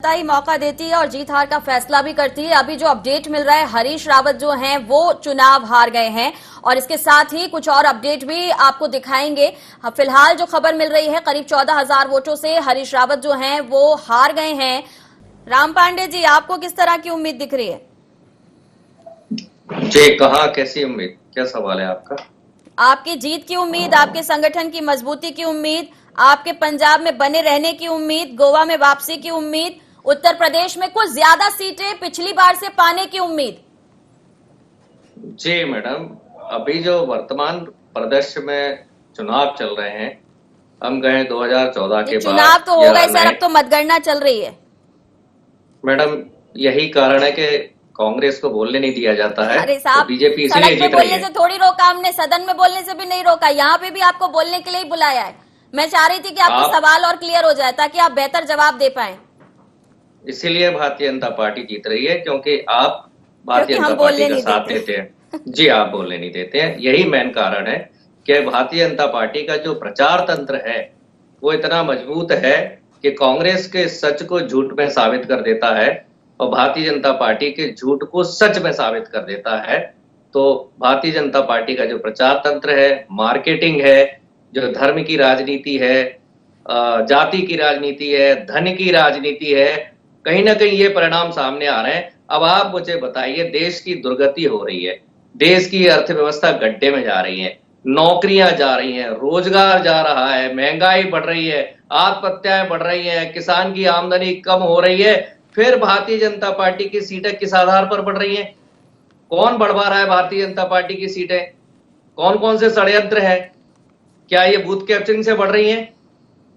जनता ही मौका देती है और जीत हार का फैसला भी करती है। अभी जो अपडेट मिल रहा है, हरीश रावत जो हैं वो चुनाव हार गए हैं और इसके साथ ही कुछ और अपडेट भी आपको दिखाएंगे। फिलहाल जो खबर मिल रही है, करीब 14,000 वोटों से हरीश रावत जो हैं वो हार गए हैं। राम पांडे जी, आपको किस तरह की उम्मीद दिख रही है? जी, कहाँ कैसी उम्मीद, क्या सवाल है आपका? आपकी जीत की उम्मीद, आपके संगठन की मजबूती की उम्मीद, आपके पंजाब में बने रहने की उम्मीद, गोवा में वापसी की उम्मीद, उत्तर प्रदेश में कुछ ज्यादा सीटें पिछली बार से पाने की उम्मीद। जी मैडम, अभी जो वर्तमान परिदृश्य में चुनाव चल रहे हैं, हम गए 2014 के बाद चुनाव तो हो गए सर, अब तो मतगणना चल रही है। मैडम, यही कारण है कि कांग्रेस को बोलने नहीं दिया जाता है। अरे साहब, तो बीजेपी सड़क इसलिए पे जीत रही बोलने है। से थोड़ी रोका हमने, सदन में बोलने से भी नहीं रोका, यहाँ पे भी आपको बोलने के लिए ही बुलाया है। मैं चाह रही थी कि आपके सवाल और क्लियर हो जाए ताकि आप बेहतर जवाब दे पाए। इसीलिए भारतीय जनता पार्टी जीत रही है क्योंकि आप भारतीय जनता पार्टी का साथ देते हैं। जी, आप बोलने नहीं देते हैं, यही मेन कारण है कि भारतीय जनता पार्टी का जो प्रचार तंत्र है वो इतना मजबूत है कि कांग्रेस के सच को झूठ में साबित कर देता है और भारतीय जनता पार्टी के झूठ को सच में साबित कर देता है। तो भारतीय जनता पार्टी का जो प्रचार तंत्र है, मार्केटिंग है, जो धर्म की राजनीति है, जाति की राजनीति है, धन की राजनीति है, कहीं ना कहीं ये परिणाम सामने आ रहे हैं। अब आप मुझे बताइए, देश की दुर्गति हो रही है, देश की अर्थव्यवस्था गड्ढे में जा रही है, नौकरियां जा रही हैं, रोजगार जा रहा है, महंगाई बढ़ रही है, आत्महत्याएं बढ़ रही हैं, किसान की आमदनी कम हो रही है, फिर भारतीय जनता पार्टी की सीटें किस आधार पर बढ़ रही हैं? कौन बढ़वा रहा है भारतीय जनता पार्टी की सीटें? कौन कौन से षड्यंत्र है? क्या ये बूथ कैप्चरिंग से बढ़ रही हैं?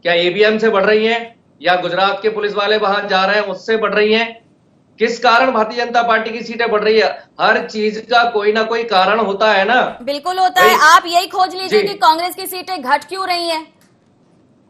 क्या ईवीएम से बढ़ रही हैं? या गुजरात के पुलिस वाले वहां जा रहे हैं उससे बढ़ रही हैं? किस कारण भारतीय जनता पार्टी की सीटें बढ़ रही है? हर चीज का कोई ना कोई कारण होता है ना। बिल्कुल होता है। आप यही खोज लीजिए कि कांग्रेस की सीटें घट क्यों रही हैं।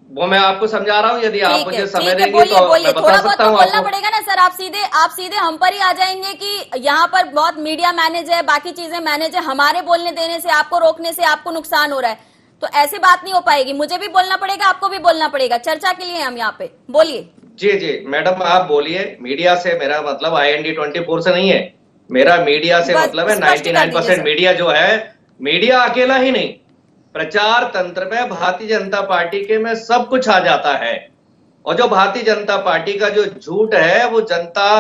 वो मैं आपको समझा रहा हूँ, यदि आप मुझे समय देंगे बोलिए, तो बोलिए, मैं बता थोड़ा बहुत सकता तो हूँ बोलना आपको। पड़ेगा ना सर। आप सीधे हम पर ही आ जाएंगे कि यहाँ पर बहुत मीडिया मैनेज है, बाकी चीजें मैनेज है, हमारे बोलने देने से, आपको रोकने से आपको नुकसान हो रहा है, तो ऐसी बात नहीं हो पाएगी। मुझे भी बोलना पड़ेगा, आपको भी बोलना पड़ेगा, चर्चा के लिए हम यहाँ पे। बोलिए। जी जी मैडम, आप बोलिए। मीडिया से मेरा मतलब IND24 से नहीं है, मेरा मीडिया से मतलब है 99% मीडिया जो है, मीडिया अकेला ही नहीं, प्रचार तंत्र में भारतीय जनता पार्टी के में सब कुछ आ जाता है। और जो भारतीय जनता पार्टी का जो झूठ है वो जनता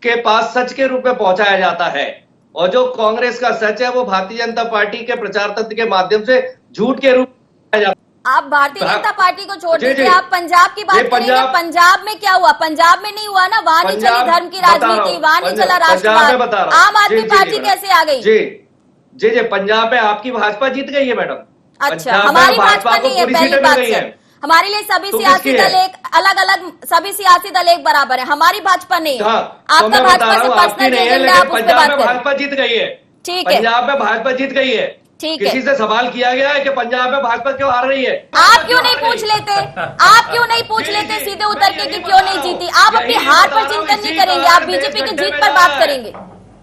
के पास सच के रूप में पहुंचाया जाता है, और जो कांग्रेस का सच है वो भारतीय जनता पार्टी के प्रचार तंत्र के माध्यम से झूठ के रूप में। आप भारतीय जनता पार्टी को छोड़ दीजिए, आप पंजाब की बात करेंगे। पंजाब में क्या हुआ? पंजाब में नहीं हुआ ना, वहां नहीं चली धर्म की राजनीति, वहां नहीं चला राष्ट्रवाद, आम आदमी पार्टी कैसे आ गई? जी जी जी, पंजाब में आपकी भाजपा जीत गई है मैडम। अच्छा, हमारी भाजपा नहीं है, पहली बात सर। हमारे लिए सभी सियासी दल एक अलग अलग, सभी सियासी दल एक बराबर है, हमारी भाजपा नहीं है। आपका भाजपा से पर्सनल एजेंडा, आप उस पर बात करें। भाजपा जीत गई है, ठीक है, पंजाब में भाजपा जीत गई है। ठीक है। किसी से सवाल किया गया है कि पंजाब में भाजपा क्यों हार रही है? आप क्यों नहीं पूछ लेते? आप क्यों नहीं पूछ लेते सीधे उतर के कि क्यों नहीं जीती? आप अपनी हार पर चिंतन नहीं करेंगे, आप बीजेपी की जीत पर बात करेंगे।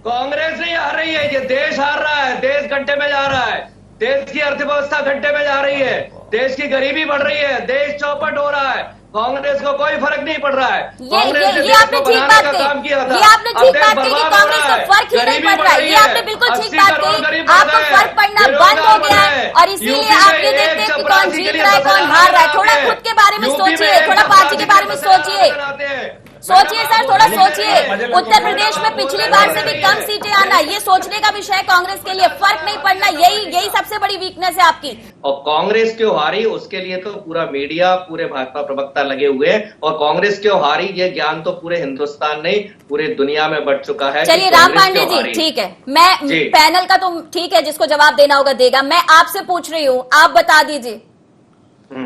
कांग्रेस नहीं हार रही है, ये देश हार रहा है, देश घंटे में जा रहा है, देश की अर्थव्यवस्था घंटे में जा रही है, देश की गरीबी बढ़ रही है, देश चौपट हो रहा है, कांग्रेस को कोई फर्क नहीं पड़ रहा है। ये आपने ठीक बात कही, ये आपने ठीक बात कही कि कांग्रेस को फर्क ही नहीं पड़ रहा है, ये आपने बिल्कुल ठीक बात कही। आपको फर्क पड़ना बंद हो गया है और इसीलिए आप ये देखते हैं कि कौन जीत रहा है, कौन हार रहा है। थोड़ा खुद के बारे में सोचिए, थोड़ा पार्टी के बारे में सोचिए, सोचिए सर, थोड़ा सोचिए। उत्तर प्रदेश में पिछली बार से भी कम सीटें आना, ये सोचने का विषय है कांग्रेस के लिए। फर्क नहीं पड़ना, यही सबसे बड़ी वीकनेस है आपकी। और कांग्रेस क्यों हारी, उसके लिए तो पूरा मीडिया, पूरे भाजपा प्रवक्ता लगे हुए हैं, और कांग्रेस क्यों हारी ये ज्ञान तो पूरे हिंदुस्तान नहीं, पूरे दुनिया में बढ़ चुका है। चलिए राम पांडे जी, ठीक है, मैं पैनल का तो ठीक है, जिसको जवाब देना होगा देगा। मैं आपसे पूछ रही हूँ, आप बता दीजिए,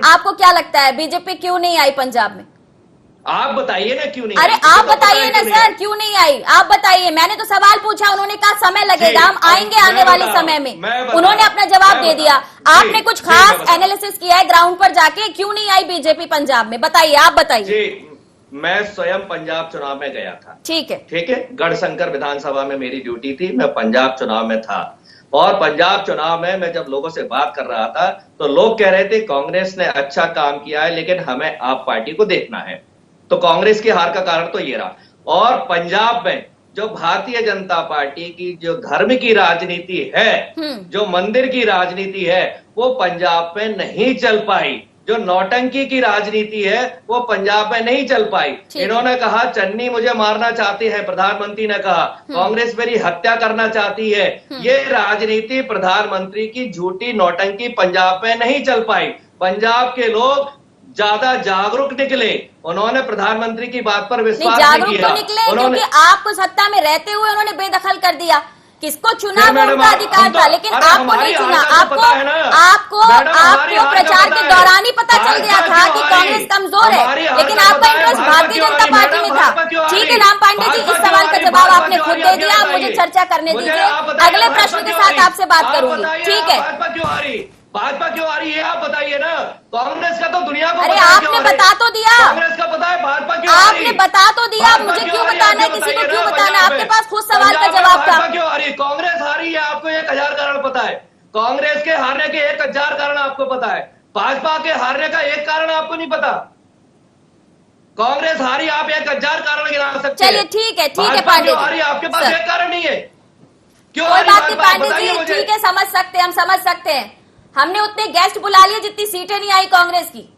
आपको क्या लगता है बीजेपी क्यों नहीं आई पंजाब में? आप बताइए ना क्यों नहीं? अरे आप बताइए ना सर, क्यों नहीं आई? आप बताइए। मैंने तो सवाल पूछा, उन्होंने कहा समय लगेगा, हम आएंगे आने वाले समय में। उन्होंने अपना जवाब दे दिया। आपने कुछ खास एनालिसिस किया है ग्राउंड पर जाके, क्यों नहीं आई बीजेपी पंजाब में? बताइए, आप बताइए। मैं स्वयं पंजाब चुनाव में गया था। ठीक है, ठीक है, गढ़शंकर विधानसभा में मेरी ड्यूटी थी, मैं पंजाब चुनाव में था। और पंजाब चुनाव में मैं जब लोगों से बात कर रहा था तो लोग कह रहे थे कांग्रेस ने अच्छा काम किया है, लेकिन हमें आप पार्टी को देखना है। तो कांग्रेस की हार का कारण तो ये रहा। और पंजाब में जो भारतीय जनता पार्टी की जो धर्म की राजनीति है, जो मंदिर की राजनीति है, वो पंजाब में नहीं चल पाई। जो नौटंकी की राजनीति है वो पंजाब में नहीं चल पाई। इन्होंने कहा चन्नी मुझे मारना चाहती है, प्रधानमंत्री ने कहा कांग्रेस मेरी हत्या करना चाहती है। ये राजनीति प्रधानमंत्री की झूठी नौटंकी पंजाब में नहीं चल पाई। पंजाब के लोग ज्यादा जागरूक निकले, उन्होंने प्रधानमंत्री की बात पर विश्वास नहीं किया। जागरूक तो निकले क्योंकि आपको सत्ता में रहते हुए उन्होंने बेदखल कर दिया। किसको चुना वो उनका अधिकार था, लेकिन आपको नहीं चुना। आपको प्रचार के दौरान ही पता चल गया था कि कांग्रेस कमजोर है, लेकिन आपका इंटरेस्ट भारतीय जनता पार्टी में था। ठीक है राम पांडे जी, इस सवाल का जवाब आपने खुद दे दिया, आप मुझे चर्चा करने दीजिए, अगले प्रश्न के साथ आपसे बात करूंगी। ठीक है, भाजपा क्यों आ रही है आप बताइए ना। कांग्रेस का तो दुनिया को अरे आपने बता तो दिया, कांग्रेस का पता है, भाजपा क्यों आ रही है? आपने बता तो दिया, मुझे क्यों बताना है, किसी को क्यों बताना है? आपके पास खुद सवाल का जवाब था। क्यों आ रही है? कांग्रेस हारी है, आपको 1000 कारण पता है। कांग्रेस के हारने के 1000 कारण आपको पता है, भाजपा के हारने का एक कारण आपको नहीं पता। कांग्रेस हारी, आप 1000 कारण गिना सकते हैं। चलिए ठीक है पांडे जी, आपके पास एक कारण नहीं है। क्यों कोई बात नहीं पांडे जी, ठीक है समझ सकते हैं, हम समझ सकते हैं। हमने उतने गेस्ट बुला लिए जितनी सीटें नहीं आई कांग्रेस की।